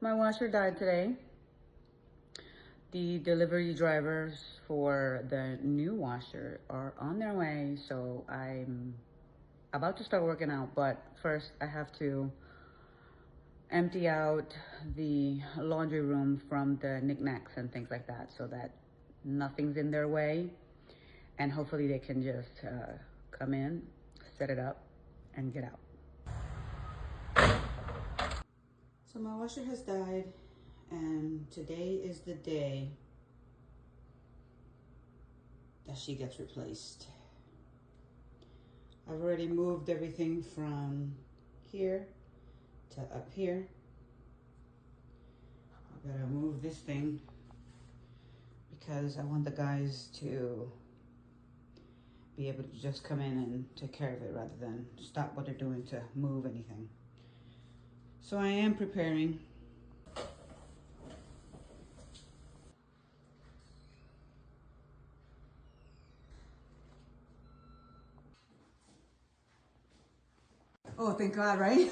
My washer died today. The delivery drivers for the new washer are on their way, so I'm about to start working out, but first I have to empty out the laundry room from the knickknacks and things like that so that nothing's in their way, and hopefully they can just come in, set it up, and get out. So my washer has died, and today is the day that she gets replaced. I've already moved everything from here to up here. I gotta move this thing because I want the guys to be able to just come in and take care of it rather than stop what they're doing to move anything. So I am preparing. Oh, thank God, right?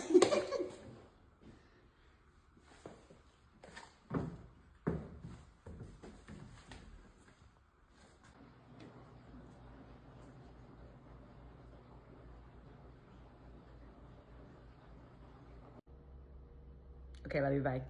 Okay, love you, bye.